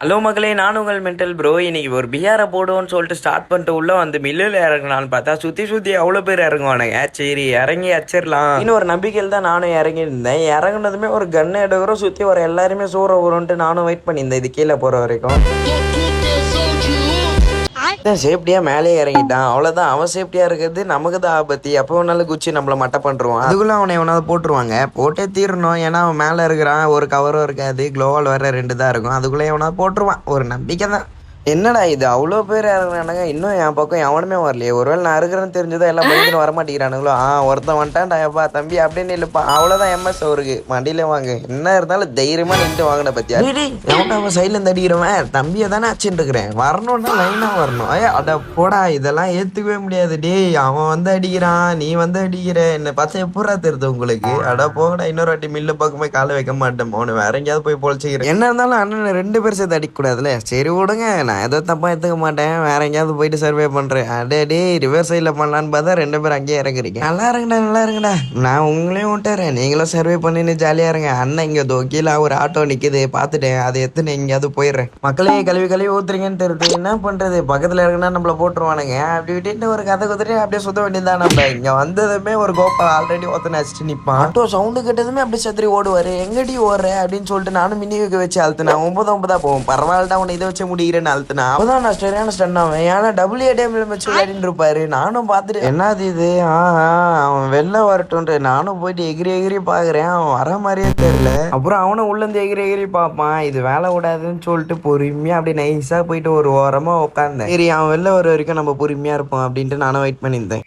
Hello மக்களே, நான் உங்கள் மென்டல் ப்ரோ. இன்னைக்கு ஒரு பிஆரை போடுவோன்னு சொல்லிட்டு ஸ்டார்ட் பண்ணிட்டு உள்ள வந்து மில்லில் இறங்கலான்னு பார்த்தா சுற்றி அவ்வளோ பேர் இறங்குவானுங்க. சரி இறங்கி அச்சிடலாம் இன்னும் ஒரு நம்பிக்கையில் தான் நானும் இறங்கியிருந்தேன். இறங்குனதுமே ஒரு கன் எடுக்கிறோம், சுற்றி வர எல்லாருமே சூற வரும்ன்ட்டு நானும் வெயிட் பண்ணியிருந்தேன் இது கீழே போகிற வரைக்கும். சேஃப்டியா மேலே இறங்கிட்டான், அவ்வளவுதான். அவன் சேஃப்டியா இருக்கிறது நமக்கு தான் ஆபத்து. எப்போ வேணாலும் குச்சி நம்மள மட்டை பண்றான். அதுக்குள்ள அவனை எவனாவது போட்டுருவாங்க, போட்டே தீரணும். ஏன்னா அவன் மேல இருக்கிறான், ஒரு கவரும் இருக்காது, குளோவால் வேற 2 தான் இருக்கும். அதுக்குள்ள எவனாவது போட்டுருவான், ஒரு நம்பிக்கை தான். என்னடா இது அவ்வளோ பேர் இறங்குறானுங்க, இன்னும் என் பக்கம் எவனுமே வரலையே. ஒருவேளை நான் இருக்கிறேன்னு தெரிஞ்சதோ எல்லாம் பயந்துன்னு வரமாட்டேங்கிறானுங்களோ. ஒருத்தன் வந்துட்டான்டா, எப்பா தம்பி அப்படின்னு இல்லப்பா, அவ்வளோதான். எம்எஸ் அவருக்கு வண்டியில வாங்க, என்ன இருந்தாலும் தைரியமா நின்று வாங்கின பத்தியா. அவன் சைட்ல இருந்து அடிக்கிறவன் தம்பியை தானே அச்சுட்டு இருக்கிறேன், வரணும்னா லைனா வரணும். அட போடா, இதெல்லாம் ஏத்துக்கவே முடியாது. டேய் அவன் வந்து அடிக்கிறான், நீ வந்து அடிக்கிற, என்ன பார்த்தா எப்படா தெரியுது உங்களுக்கு? அட போகடா, இன்னொரு வாட்டி மில்லு பக்கமே காலை வைக்க மாட்டேன். அவனு வேற எங்கேயாவது போய் பொழைச்சிக்கிறேன். என்ன இருந்தாலும் அண்ணன் 2 பேர் சேர்த்து அடிக்க கூடாதுல. சரி விடுங்க, நான் ஏதோ தப்பா எடுத்துக்க மாட்டேன், வேற எங்கேயாவது போயிட்டு சர்வே பண்றேன். அடே ரிவர்ஸ் சைட்ல பண்ணலான்னு பார்த்தா 2 பேர் அங்கேயே இறங்குறீங்க. நல்லா இருங்கடா, நான் உங்களையும் விட்டுறேன், நீங்களும் சர்வே பண்ணின்னு ஜாலியா இருங்க. அண்ணன் இங்க கீழே ஒரு ஆட்டோ நிக்குது பார்த்துட்டேன், அதை எத்தனை எங்கேயாவது போயிடுறேன். மக்களே கழுவி ஊத்துறீங்கன்னு தெரியுது, என்ன பண்றது, பக்கத்துல இருக்குன்னா நம்மள போட்டுருவானுங்க. அப்படி விட்டு ஒரு கதை குதிரை அப்படியே சுத்த வேண்டியதுதான். நம்ம இங்க வந்ததுமே ஒரு கோப்பா ஆல்ரெடி ஒருத்தனை அடிச்சுட்டு நிப்பான். ஆட்டோ சவுண்டு கேட்டதுமே அப்படியே சத்திரி ஓடுவாரு. எங்கடி ஓடுற அப்படின்னு சொல்லிட்டு நானும் மினி வச்சு அழுத்தினா 9 போவோம். பரவாயில்லடா உன்னை இதை வச்சு முடிகிறேன்னு அழுத்தினா அப்பதான் நான் சரியான ஸ்டன் ஆவேன். ஏன்னா WADM வச்சு விளையாடிட்டு இருப்பாரு. நானும் பார்த்துட்டு என்னது இது, அவன் வெளில வரட்டும்ன்ற நானும் போயிட்டு எகிரி பாக்குறேன். அவன் வர மாதிரியே தெரியல. அப்புறம் அவனும் உள்ள இருந்து எகிரி பார்ப்பான். இது வேலை விடாதுன்னு சொல்லிட்டு பொறுமையா அப்படி நைஸா போயிட்டு ஒரு ஓரமா உட்காந்தேன். சரி அவன் வெளில வர வரைக்கும் நம்ம பொறுமையா இருப்போம் அப்படின்ட்டு நானும் வெயிட் பண்ணியிருந்தேன்.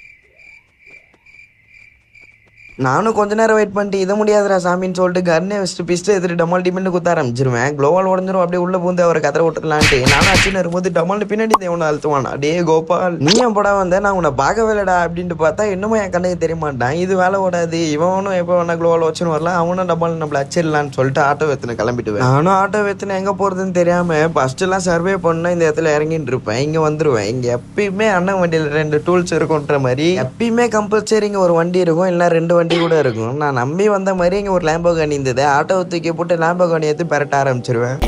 நானும் கொஞ்ச நேரம் வெயிட் பண்ணிட்டு இதை முடியாதுரா சாமின்னு சொல்லிட்டு கர்னே வச்சுட்டு பிஸ்ட்டு எடுத்துட்டு டமால் டிமெண்ட் குத்த ஆரம்பிச்சிருவேன். குளோவால் உடஞ்சிரும், அப்படியே உள்ள பூந்து அவரை கதற விட்டுலான்ட்டு நானும் அச்சுன்னு இருக்கும்போது டமால் பின்னாடி தேவனை அழுத்துவானா. டே கோபால், நீ என் படம் வந்த, நான் உன்னை பார்க்கவே இல்லடா அப்படின்ட்டு பார்த்தா இன்னமும் என் கண்ணுக்கு தெரிய மாட்டான். இது வேலை ஓடாது, இவனும் எப்போ வேணா குளோவால் வச்சுன்னு வரலாம், அவனும் டமால் நம்மள அச்சிடலான்னு சொல்லிட்டு ஆட்டோ வெத்துன கிளம்பிட்டுவேன். நானும் ஆட்டோ வெத்துன எங்க போறதுன்னு தெரியாம ஃபர்ஸ்ட் எல்லாம் சர்வே பண்ண இந்த இடத்துல இறங்கிட்டு இருப்பேன். இங்க வந்துருவேன். இங்க எப்பயுமே அண்ணன் வண்டியில 2 டூல்ஸ் இருக்கும்ன்ற மாதிரி எப்பயுமே கம்பல்சரி இங்க ஒரு வண்டி இருக்கும், இல்ல 2 வண்டி கூட இருக்கும். நான் நம்பி வந்த மாதிரி இங்க ஒரு லேம்போகானி இருந்தது. ஆட்டோ தூக்கி போட்டு லேம்போகானி எடுத்து பெரட்ட ஆரம்பிச்சிருவேன்.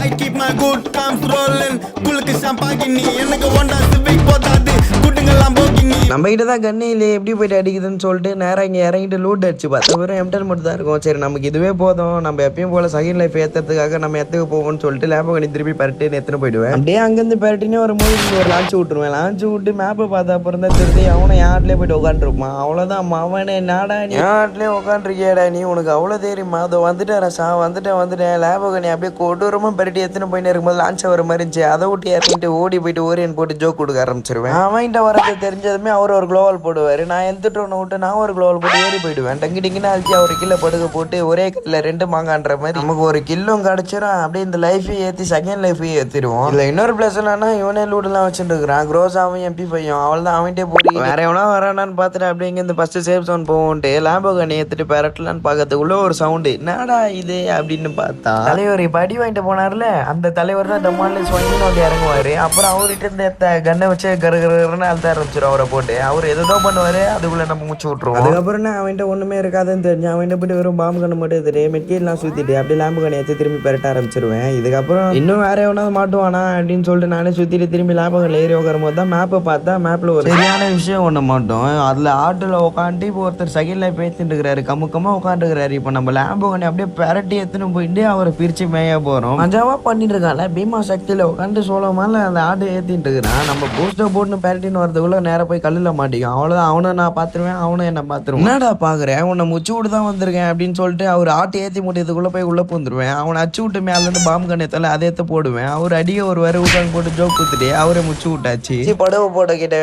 I keep my good times rolling. குளுக்கு ஷாம்பாகினி எனக்கு Honda Civic போதாது, குடுங்கலாம் போகினி. நம்ம கிட்ட தான் கண்ணே இல்லை, எப்படி போயிட்டு அடிக்குதுன்னு சொல்லிட்டு நேரம் இங்கே இறங்கிட்டு லூட் அடிச்சு பார்த்தா வெறும் எம்டன் மட்டும் தான் இருக்கும். சரி நமக்கு இதுவே போதும், நம்ம எப்பயும் போல செகண்ட் லைஃப் ஏற்றுறதுக்காக நம்ம எத்துக்கு போவோம்னு சொல்லிட்டு லேம்போகானி திருப்பி பரட்டின்னு எடுத்துன்னு போயிடுவேன். அப்படியே அங்கேருந்து பரட்டினே ஒரு மூவி ஒரு லான்ச் விட்டுருவேன். லான்ச் விட்டு மேப்பை பார்த்தா அப்புறம் தான் தெரிஞ்சு அவனை யார்ட்லேயே போயிட்டு உட்காந்துருப்பான். அவ்வளோதான், அவனே நாடா நீ யார்ட்லேயே உட்காந்துருக்கியாடா, நீ உனக்கு அவ்வளோ தெரியுமா, அதை வந்துட்டேன் ரசா, வந்துட்டேன் லேம்போகானி அப்படியே கொடூரமாக பரட்டி எத்தனை போயின்னு இருக்கும்போது லான்ச் வர மாதிரி இருந்துச்சு. அதை விட்டு இறங்கிட்டு ஓடி போயிட்டு ஓரியன் போட்டு ஜோக் கொடுக்க ஆரம்பிச்சிருவேன். அவன்கிட்ட வரது தெரிஞ்சதுமே அவர் ஒரு குளோவால் போடுவார். நான் எந்துட்டு ஒன்று விட்டு நான் ஒரு குளோவால் போட்டு ஏறி போயிடுவேன். டங்கிட்டிங்கன்னு அழிச்சு அவர் கில்ல படுக்க போட்டு ஒரே கல்ல 2 மாங்கான்ற மாதிரி நமக்கு ஒரு கில்லும் கிடச்சிரும். அப்படியே இந்த லைஃபையும் ஏற்றி செகண்ட் லைஃபையும் ஏற்றிடுவோம். இல்லை இன்னொரு பிளஸ் என்னன்னா, இவனே லூடெல்லாம் வச்சுட்டு இருக்கிறான். க்ரோஸாவும் MP5 அவள் தான் அவன்கிட்டே போடி வேற எவனா வரானான்னு பார்த்துட்டு அப்படியே இங்கே ஃபர்ஸ்ட் சேஃப் சவுண்ட் போவோன்ட்டு லேம்போகானி ஏற்றிட்டு பெரட்டலான்னு பார்க்கறதுக்குள்ள ஒரு சவுண்டு, என்னடா இது அப்படின்னு பார்த்தா தலைவர் இப்போ அடி வாங்கிட்டு போனார்ல, அந்த தலைவர் தான் டமாலிஸ் வாங்கி வந்து இறங்குவாரு. அப்புறம் அவர்கிட்ட இந்த கண்ணை வச்சு கருன்னு அழுத்த ஆரம்பிச்சிடும் அவரை போட்டு. அவர் எதோ பண்ணுவாரு, அதுக்குள்ள நம்ம முச்சு விட்டுருவோம். அதுக்கப்புறம் அவன்கிட்ட ஒண்ணுமே இருக்காதுன்னு தெரிஞ்சு அவன்கிட்ட போயிட்டு வெறும் பாம்பு கண்ணு மட்டும் எடுத்துட்டு மெட்டீரியல்லாம் சுத்திட்டு அப்படியே லேம்பு கண்ணை எடுத்து திரும்பி பெரட்ட ஆரம்பிச்சிருவேன். இதுக்கப்புறம் இன்னும் வேற எவனாவது மாட்டுவானா அப்படின்னு சொல்லிட்டு நானே சுத்திட்டு திரும்பி லேம்பு கண்ணில் ஏறி உட்காரும் போது தான் மேப்பை பார்த்தா மேப்ல ஒரு சரியான விஷயம் ஒண்ணு மாட்டோம். அதுல ஆட்டோல உட்காந்து இப்போ ஒருத்தர் செகண்ட் லைஃப் ஏற்றிட்டு இருக்கிறாரு, கம்முக்கமா உட்காந்துருக்கிறாரு. இப்போ நம்ம லேம்பு கண்ணி அப்படியே பெரட்டி எடுத்துன்னு போயிட்டு அவரை பிரிச்சு மேய போறோம். மஜாவா பண்ணிட்டு இருக்காங்க. பீமா சக்தியில உட்காந்து சோளமால அந்த ஆடு ஏத்திட்டு இருக்கிறான். நம்ம பூஸ்டர் போட்டு பேரட்டின்னு வரதுக்குள்ள நேரம் போய் கல்லுல மாட்டிக்கும். அவ்வளவுதான், அவனை நான் பாத்துருவேன், அவனும் என்ன பாத்துருவேன். என்னடா பாக்குறேன், உன்னை முச்சு விட்டு தான் வந்திருக்கேன் அப்படின்னு சொல்லிட்டு அவர் ஆட்டு ஏத்தி முடியதுக்குள்ள போய் உள்ள பூந்துருவேன். அவனை அச்சு விட்டு மேல இருந்து பாம்பு கண்ணத்துல அதை எடுத்து போடுவேன். அவர் அடிய ஒரு வரை உட்காந்து போட்டு ஜோக் குத்துட்டு அவரை முச்சு விட்டாச்சு. படவை போட்ட கிட்ட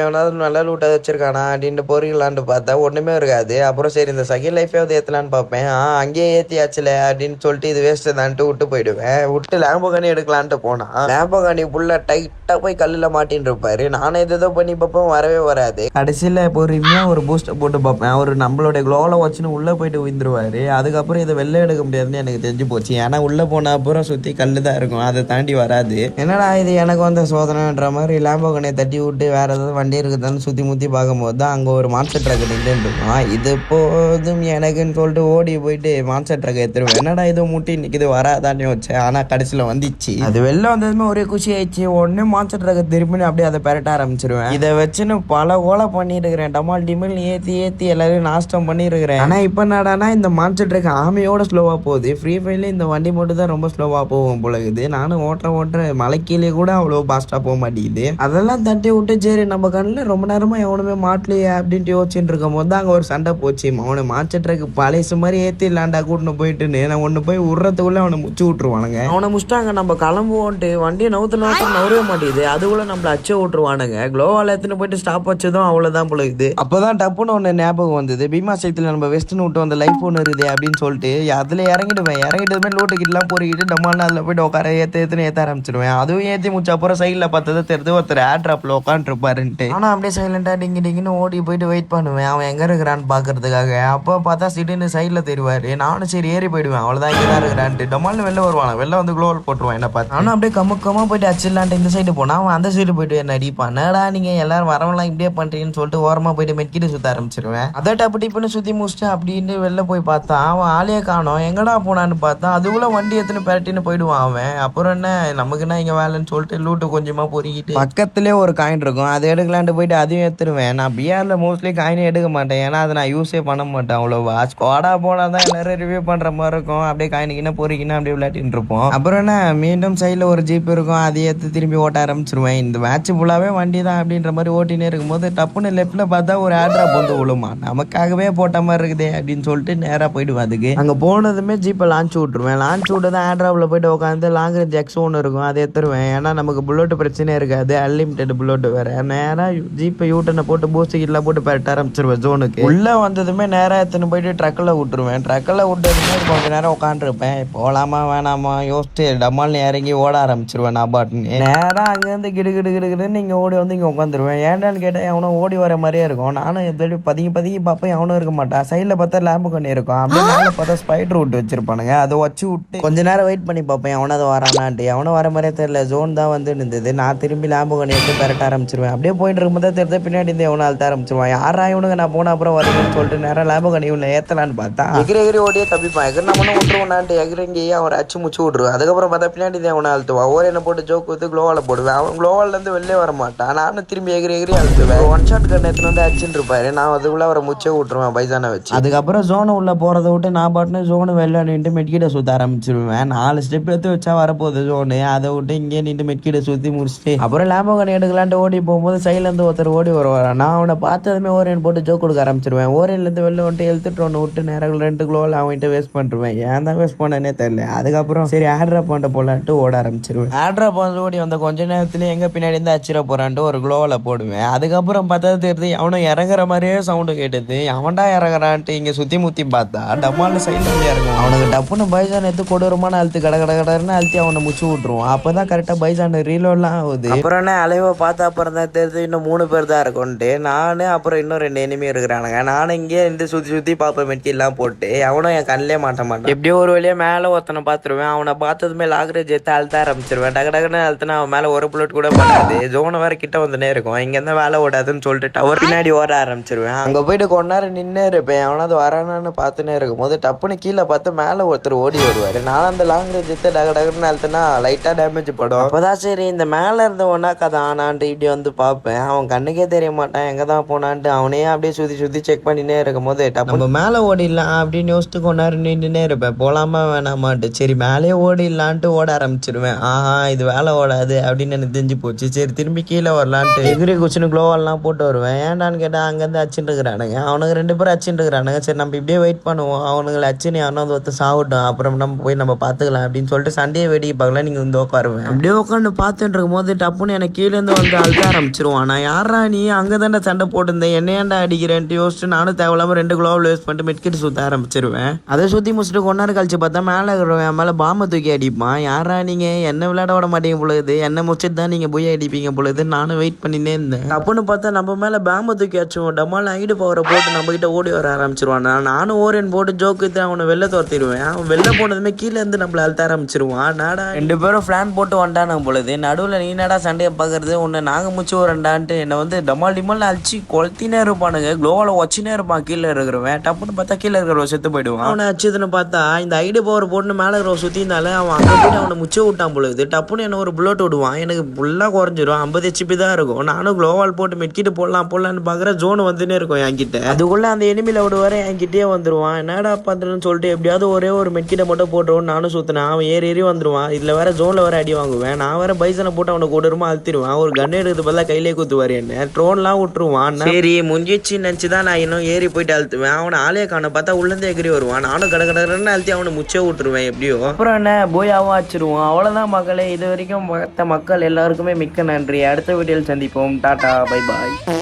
நல்லா லூட்டா வச்சிருக்கானா அப்படின்னு பொறிக்கலான்னு பார்த்தா ஒண்ணுமே இருக்காது. அப்புறம் சரி இந்த செகண்ட் லைஃபே ஏத்தலான்னு பார்ப்பேன். அங்கேயே ஏத்தியாச்சுல அப்படின்னு சொல்லிட்டு இது வேஸ்ட் தான்ட்டு விட்டு போயிடுவேன். விட்டு லேம்போகானி எடுக்கலான்ட்டு போனா லேம்போகானி ஃபுல்லா டைட்டா போய் கல்லுல மாட்டின்னு இருப்பாரு. நானே ஏதோ பண்ணி பார்ப்போம், ஞாபகம் வரவே வராது. கடைசியில் பொறுமையாக ஒரு பூஸ்டர் போட்டு பார்ப்பேன். அவர் நம்மளுடைய க்ளோவில் வச்சுன்னு உள்ளே போயிட்டு விழுந்துருவாரு. அதுக்கப்புறம் இதை வெளில எடுக்க முடியாதுன்னு எனக்கு தெரிஞ்சு போச்சு. ஏன்னா உள்ளே போன அப்புறம் சுற்றி கல் தான் இருக்கும், அதை தாண்டி வராது. என்னடா இது எனக்கு வந்த சோதனைன்ற மாதிரி லேம்போகனை தட்டி விட்டு வேற ஏதாவது வண்டி இருக்குதான்னு சுற்றி முற்றி பார்க்கும்போது தான் அங்கே ஒரு மான்ஸ்டர் ட்ரக் நின்றுருக்கும். இது போதும் எனக்குன்னு சொல்லிட்டு ஓடி போயிட்டு மான்ஸ்டர் ட்ரக் எடுத்துருவேன். என்னடா இது முட்டி நிற்கிது வராதானே வச்சேன். ஆனால் கடைசியில் வந்துச்சு. அது வெளில வந்ததுமே ஒரே குஷி ஆயிடுச்சு. உடனே மான்ஸ்டர் ட்ரக் திரும்பி அப்படியே அதை பெரட்ட ஆரம்பிச்சிருவேன். இதை வச்சுன்னு பல கோலை பண்ணிட்டு இருக்கிறேன். டமால் டிமில் ஏற்றி எல்லாரும் நாஷ்டம் பண்ணிருக்கிறேன். ஆனால் இப்போ என்னடானா இந்த மான்ஸ்டர் ட்ரக் ஆமையோட ஸ்லோவாக போகுது. ஃப்ரீ ஃபயர்ல இந்த வண்டி மட்டும் தான் ரொம்ப ஸ்லோவாக போகும் போல இருக்குது. நானும் ஓட்டுற மலைக்கீழே கூட அவ்வளோ ஃபாஸ்ட்டாக போக மாட்டேங்குது. அதெல்லாம் தட்டி விட்டு சரி நம்ம கண்ணில் ரொம்ப நேரமாக எவனுமே மாட்டலையே அப்படின்ட்டு யோசிச்சுட்டு இருக்கும் போது தான் அங்கே ஒரு சண்டை போச்சு. அவனை மான்ஸ்டர் ட்ரக் பழைய மாதிரி ஏற்றிடலாண்டா கூட்டின்னு போயிட்டுன்னு நான் ஒன்று போய் விடுறதுக்குள்ளே அவனை முச்சு விட்ருவானுங்க. அவனை முடிச்சிட்டாங்க. நம்ம கிளம்புவோன்ட்டு வண்டியை நவரவே மாட்டேங்குது. அதுக்குள்ள நம்மள அச்சை விட்டுருவானுங்க. குளோவால் எடுத்துன்னு போயிட்டு ஸ்டாப் வச்சதும் அவ்வளோதான் பொழுது. அப்போதான் டப்புன்னு ஒன்று ஞாபகம் வந்தது. பீமா சைத்தில் நம்ம வெஸ்ட்னு விட்டு வந்த லைஃப் ஒன்று இருக்குது அப்படின்னு சொல்லிட்டு அதில் இறங்கிடுமே லோட்டு கிட்டலாம் பொறிக்கிட்டு நம்மளால அதில் போயிட்டு உட்கார ஏற்ற ஆரம்பிச்சிடுவேன். அதுவும் ஏற்றி முடிச்ச அப்புறம் சைடில் பார்த்ததை தெரிஞ்சு ஒருத்தர் ஏர் ட்ராப்பில் உட்காந்துருப்பாருன்ட்டு ஆனால் அப்படியே சைலண்டாக டிங்கின்னு ஓடி போயிட்டு வெயிட் பண்ணுவேன் அவன் எங்கே இருக்கிறான்னு பார்க்கறதுக்காக. அப்போ பார்த்தா சிட்டின்னு சைடில் தெரிவார். நானும் சரி ஏறி போயிடுவேன். அவ்வளோதான் இங்கே தான் இருக்கிறான்ட்டு டமால்னு வெளில வருவான். வெளில வந்து குளோவல் போட்டுருவான் என்ன பார்த்து. ஆனால் அப்படியே கம்மக்கமாக போயிட்டு அச்சிடலான்ட்டு இந்த சைடு போனால் அவன் அந்த சைடு போயிட்டு என்ன அடிப்பான். என்னடா நீங்கள் எல்லாரும் வரவெல்லாம் இப்படியே பண்ணுறீங்கன்னு சொல்லிட்டு ஓரமாக போயிட்டு மெட்கிட்டு சுற்ற ஆரம்பிச்சிருவேன். அதை டப்பு டிப்புன்னு சுற்றி முடிச்சுட்டு அப்படின்னு வெளில போய் பார்த்தா அவன் ஆளையே காணோம். எங்கடா போனான்னு பார்த்தா அதுக்குள்ள வண்டி எடுத்துன்னு பெரட்டின்னு போயிடுவான் அவன். அப்புறம் என்ன நமக்குன்னா இங்கே வேலைன்னு சொல்லிட்டு லூட்டு கொஞ்சமாக பொறிக்கிட்டு பக்கத்துலேயே ஒரு காயின் இருக்கும், அதை எடுக்கலான்ட்டு போயிட்டு அதையும் எடுத்துருவேன். நான் பிஆரில் மோஸ்ட்லி காயினே எடுக்க மாட்டேன். ஏன்னா அதை நான் யூஸே பண்ண மாட்டேன் அவ்வளோவா. ஸ்குவாடாக போனால் தான் எல்லாரும் ரிவ்யூ பண்ணுற மாதிரி இருக்கும். அப்படியே காயினுக்குன்னா பொறிக்கினா அப்படியே விளையாட்டின்னு இருப்போம். அப்புறம் என்ன மீண்டும் சைடில் ஒரு ஜீப் இருக்கும், அதை எடுத்து திரும்பி ஓட்ட ஆரம்பிச்சிருவேன். இந்த மேட்ச் ஃபுல்லாகவே வண்டி தான் அப்படின்ற மாதிரி ஓட்டினே இருக்கும்போது டப்புன்னு லெஃப்ட்டில் பார்த்தா ஒரு ஆட்ராப் வந்து விழுமா. நமக்காகவே போட்ட மாதிரி இருக்குதே அப்படின்னு சொல்லிட்டு நேராக போயிடுவேன். அதுக்கு அங்கே போனதுமே ஜீப்பை லான்ச் விட்ருவேன். லான்ச் விட்டு தான் ஆட்ராப்பில் போயிட்டு உட்காந்து லாங் ரேஞ்ச் எக்ஸ் ஒன்று இருக்கும், அதை எடுத்துருவேன். ஏன்னா நமக்கு புல்லட் பிரச்சனையே இருக்காது, அன்லிமிட்டட் புல்லட் வேறு. நேராக ஜீப்பை யூட்டனை போட்டு பூஸ்ட் கிட்டலாம் போட்டு பெரட்ட ஆரம்பிச்சிருவேன். ஜோனுக்கு உள்ளே வந்ததுமே நேராக எடுத்துன்னு போயிட்டு ட்ரக்கில் விட்டுருவேன். ட்ரக்கில் விட்டதுமே கொஞ்சம் நேரம் உட்காந்துருப்பேன். போகலாமா வேணாமா யோசிச்சு டமால்னு இறங்கி ஓட ஆரம்பிச்சிருவேன். நான் பாட்டுன்னு நேராக அங்கேருந்து கிடுகிடுன்னு இங்கே ஓடி வந்து இங்கே உட்காந்துருவேன். ஏன்டான்னு கேட்டால் எவனோ ஓடி வர மாதிரியே இருக்கும். நானும் எப்படி பதுங்கி பார்ப்பேன், எவனும் இருக்க மாட்டான். சைடில் பார்த்தா லேம்பு கண்ணி இருக்கும், அப்படியே மேலே பார்த்தா ஸ்பைடர் விட்டு வச்சிருப்பானுங்க. அதை வச்சு விட்டு கொஞ்ச நேரம் வெயிட் பண்ணி பார்ப்பேன் எவனது வரானான்ட்டு. எவனும் வர மாதிரியே தெரியல, ஜோன் தான் வந்து இருந்தது. நான் திரும்பி லேம்பு கண்ணி எடுத்து பெரட்ட ஆரம்பிச்சிருவேன். அப்படியே போயிட்டு இருக்கும்போது தான் தெரிஞ்ச பின்னாடி இருந்து எவனும் அழுத்த ஆரம்பிச்சிருவான். யாரா இவனுங்க நான் போன அப்புறம் வருதுன்னு சொல்லிட்டு நேரம் லேம்பு கண்ணி இவனை ஏற்றலான்னு பார்த்தா எகிரி ஓடியே தப்பிப்பான். எகிரி நம்ம விட்டுருவான்ட்டு எகிரிங்கி அவன் அச்சு முச்சு விட்ருவேன். அதுக்கப்புறம் பார்த்தா பின்னாடி தான் எவனை அழுத்துவான். ஓர் என்ன போட்டு ஜோக்கு வந்து குளோவால் போடுவேன். அவன் குளோவாலேருந்து வெளிலே வர மாட்டான். நானும் திரும்பி எகிரி அழுத்துவேன். ஒன் ஷாட் கண்ணு எடுத்துன்னு வந்து அச்சுன்னு இருப்பாரு. நான் அதுக்குள்ள அவரை முச்சே விட்டுருவேன் பைசானை வச்சு. அதுக்கப்புறம் ஜோனை உள்ள போகிறத விட்டு நான் பாட்டுன்னு ஜோனு வெளில நின்று மெட்கிட்ட சுற்ற ஆரம்பிச்சிருவேன். 4 ஸ்டெப் எடுத்து வச்சா வரப்போகுது ஜோனு. அதை விட்டு இங்கே நின்று மெட்கிட்ட சுற்றி முடிச்சுட்டு அப்புறம் லேம்பகன் எடுக்கலான்ட்டு ஓடி போகும்போது சைட்லேருந்து ஒருத்தர் ஓடி வருவார். நான் அவனை பார்த்ததுமே ஓரியன் போட்டு ஜோக் கொடுக்க ஆரம்பிச்சிருவேன். ஓரியன்லேருந்து வெளில வந்துட்டு எழுத்துட்டு ஒன்று விட்டு நேரம் 2 கிலோவில் அவன்கிட்ட வேஸ்ட் பண்ணிருவேன். ஏன் தான் வேஸ்ட் பண்ணனே தெரியல. அதுக்கப்புறம் சரி ஆட்ரா பண்ண போலான்ட்டு ஓட ஆரம்பிச்சிருவேன். ஆட்ரா பண்ண ஓடி வந்த கொஞ்ச நேரத்துல எங்கே பின்னாடி இருந்து அச்சிட போறான்ட்டு ஒரு குளோவில் போடுவேன். அதுக்கப்புறம் பார்த்தா தெரியுது அவனும் இறங்குற மாதிரியே சவுண்டு கேட்டது. அவன்டா இறங்குறான்ட்டு இங்கே சுற்றி முற்றி பார்த்தா டம்மால் சைடில் இறங்கும். அவனுக்கு டப்புன்னு பைசான் எடுத்து கொடூரமான அழுத்து கடன்னு அழுத்தி அவனை முச்சு விட்டுருவான். அப்போதான் கரெக்டாக பைசான் ரீலோட்லாம் ஆகுது. அப்புறம் என்ன அலைவை பார்த்தா அப்புறம் தான் தெரியுது இன்னும் 3 பேர் தான் இருக்கும்ட்டு. நான் அப்புறம் இன்னும் 2 எனிமி இருக்கிறானுங்க. நானும் இங்கே இருந்து சுற்றி பார்ப்பேன் மெட்கிலாம் போட்டு. அவனும் என் கண்ணிலே மாட்ட மாட்டான். எப்படியோ ஒரு வழியாக மேலே ஒருத்தனை பார்த்துருவேன். அவனை பார்த்ததுமே லாக்ரேஜ் எடுத்து அழுத்த ஆரம்பிச்சிருவேன். டக்குன்னு அழுத்தினா அவன் மேலே ஒரு புல்லட் கூட பண்ணாது. ஜோனை வேற கிட்ட வந்துனே இருக்கும். இங்கேருந்து வேலை ஓடாதுன்னு சொல்லிட்டு டவர் பின்னாடி ஓட ஆரம்பிச்சிருவேன். அங்கே போயிட்டு கொஞ்ச நேரம் நின்று இருப்பேன். அவனாவது வரானான்னு பார்த்துனே இருக்கும் போது டப்புன்னு கீழே பார்த்து மேலே ஒருத்தர் ஓடி வருவார். நானும் அந்த லாங்ரேஜ் எடுத்து டக்குன்னு அழுத்தினா லைட்டாக டேமேஜ் படும். அப்போதான் சரி இந்த மேலே இருந்த ஒன்னா கதை ஆனான்ட்டு இப்படி வந்து பார்ப்பேன். அவன் கண்ணுக்கே தெரிய மாட்டான் எங்கே தான் போனான்ட்டு. அவனே அப்படியே சுற்றி செக் பண்ணினே இருக்கும் போது நம்ம மேலே ஓடிடலாம் அப்படின்னு யோசிச்சு கொஞ்ச நேரம் நின்றுனே இருப்பேன். போகலாமா வேணாமான்ட்டு. சரி மேலே ஓடிடலான்ட்டு ஓட ஆரம்பிச்சிருவேன். இது வேலை ஓடாது அப்படின்னு எனக்கு தெரிஞ்சு போச்சு. சரி திரும்பி கீழே வரலான்ட்டு எகிரி குச்சின்னு க்ளோவெல்லாம் போட்டு வருவேன். ஏன்டான்னு கேட்டால் அங்கேருந்து அச்சுட்டு இருக்கிறானுங்க. அவனுக்கு 2 பேரும் அச்சுட்டு இருக்கிறானுங்க. சரி நம்ம இப்படியே வெயிட் பண்ணுவோம், அவனுங்களை அச்சுன்னு யாரும் ஒருத்தர் சாப்பிட்டோம், அப்புறம் நம்ம போய் நம்ம பார்த்துக்கலாம் அப்படின்னு சொல்லிட்டு சண்டையை வேடிக்கை பார்க்கலாம். நீங்கள் வந்து உட்காருவேன். அப்படியே உட்காந்து பார்த்துட்டு இருக்கும் போது டப்புன்னு எனக்கு கீழேருந்து வந்து அழுத்த ஆரம்பிச்சிருவான். நான் யாரா நீ அங்கே தானே சண்டை போட்டிருந்தேன், என்னையாண்டா அடிக்கிறேன்ட்டு யோசிச்சு நானும் தேவையில்லாமல் 2 கிலோவில் வேஸ்ட் பண்ணிட்டு மெட்கிட்டு சுற்ற ஆரம்பிச்சிருவேன். அதை சுற்றி முடிச்சுட்டு கொஞ்ச நேரம் கழிச்சு பார்த்தா மேலே இருக்கிறவன் என் மேலே பாம்பை தூக்கி அடிப்பான். யாரா நீங்கள் என்ன விளையாட விட மாட்டீங்க பொழுது, என்ன முடிச்சுட்டு தான் நீங்கள் போய் அடிப்பீங்க பொழுது. நானும் வெயிட் பண்ணினே இருந்தேன். அப்பன்னு பார்த்தா நம்ம மேல பேம்ப தூக்கி அடிச்சுவோம். டமால ஐடு பவரை போட்டு நம்ம கிட்ட ஓடி வர ஆரம்பிச்சிருவான். நானும் ஓரன் போட்டு ஜோக்கு அவனை வெளில துரத்திடுவேன். அவன் வெளில போனதுமே கீழே இருந்து நம்மள அழுத்த ஆரம்பிச்சிருவான். நாடா 2 பேரும் பிளான் போட்டு வந்துட்டானு பொழுது நடுவில் நீ நாடா சண்டையை பார்க்கறது உன்னை நாங்கள் முச்சு வரண்டான்ட்டு என்னை வந்து டமால் டிமால் அழிச்சு கொளுத்தினே இருப்பானுங்க. குளோவில் வச்சுனே இருப்பான் கீழே இருக்கிறவன். டப்புன்னு பார்த்தா கீழே இருக்கிறவன் செத்து போயிடுவான். அவனை அச்சுதுன்னு பார்த்தா இந்த ஐடி பவர் போட்டு மேலே இருக்கிற சுற்றினால அவன் அங்கே போயிட்டு அவனை முச்ச விட்டான் பொழுது டப்புன்னு என்ன ஒரு புல்லட் விடுவான். எனக்கு ஃபுல்லாக குறைஞ்சிரும். 50 HP தான் இருக்கும். நானும் குளோவால் போட்டு மெட்கிட்டு போடலான்னு பார்க்குற ஜோன் வந்துனே இருக்கும் என்கிட்ட. அதுக்குள்ளே அந்த எனிமியில் விடுவார என்கிட்டயே வந்துடுவான். என்னடா பண்ணுறேன்னு சொல்லிட்டு எப்படியாவது ஒரே ஒரு மெட்கிட்ட மட்டும் போட்டுருவோம். நானும் சுற்றினேன். அவன் ஏறி வந்துடுவான். இதில் வேற ஜோனில் வேற அடி வாங்குவேன். நான் வேற பைசனை போட்டு அவனை கொடூரமா அழுத்திடுவான். ஒரு கன் எடுத்து பதிலாக கையிலே குத்துவார். என்ன ட்ரோன்லாம் விட்டுருவான். சரி முஞ்சிச்சு நினச்சி தான் நான் இன்னும் ஏறி போயிட்டு அழுத்துவேன். அவனை ஆளே காண பார்த்தா உள்ளேருந்து எகிரி வருவான். நானும் கடற்கடன்னு அழுத்தி அவனை முச்சே விட்டுருவேன் எப்படியோ. அப்புறம் என்ன போயாவும் ஆச்சிருவான். அவ்வளோதான் மக்களே. இது வரைக்கும் பார்த்த மக்கள் எல்லாருக்குமே மிக்க நன்றி. அடுத்த வீடியோவில் சந்திப்போம். Tata bye bye.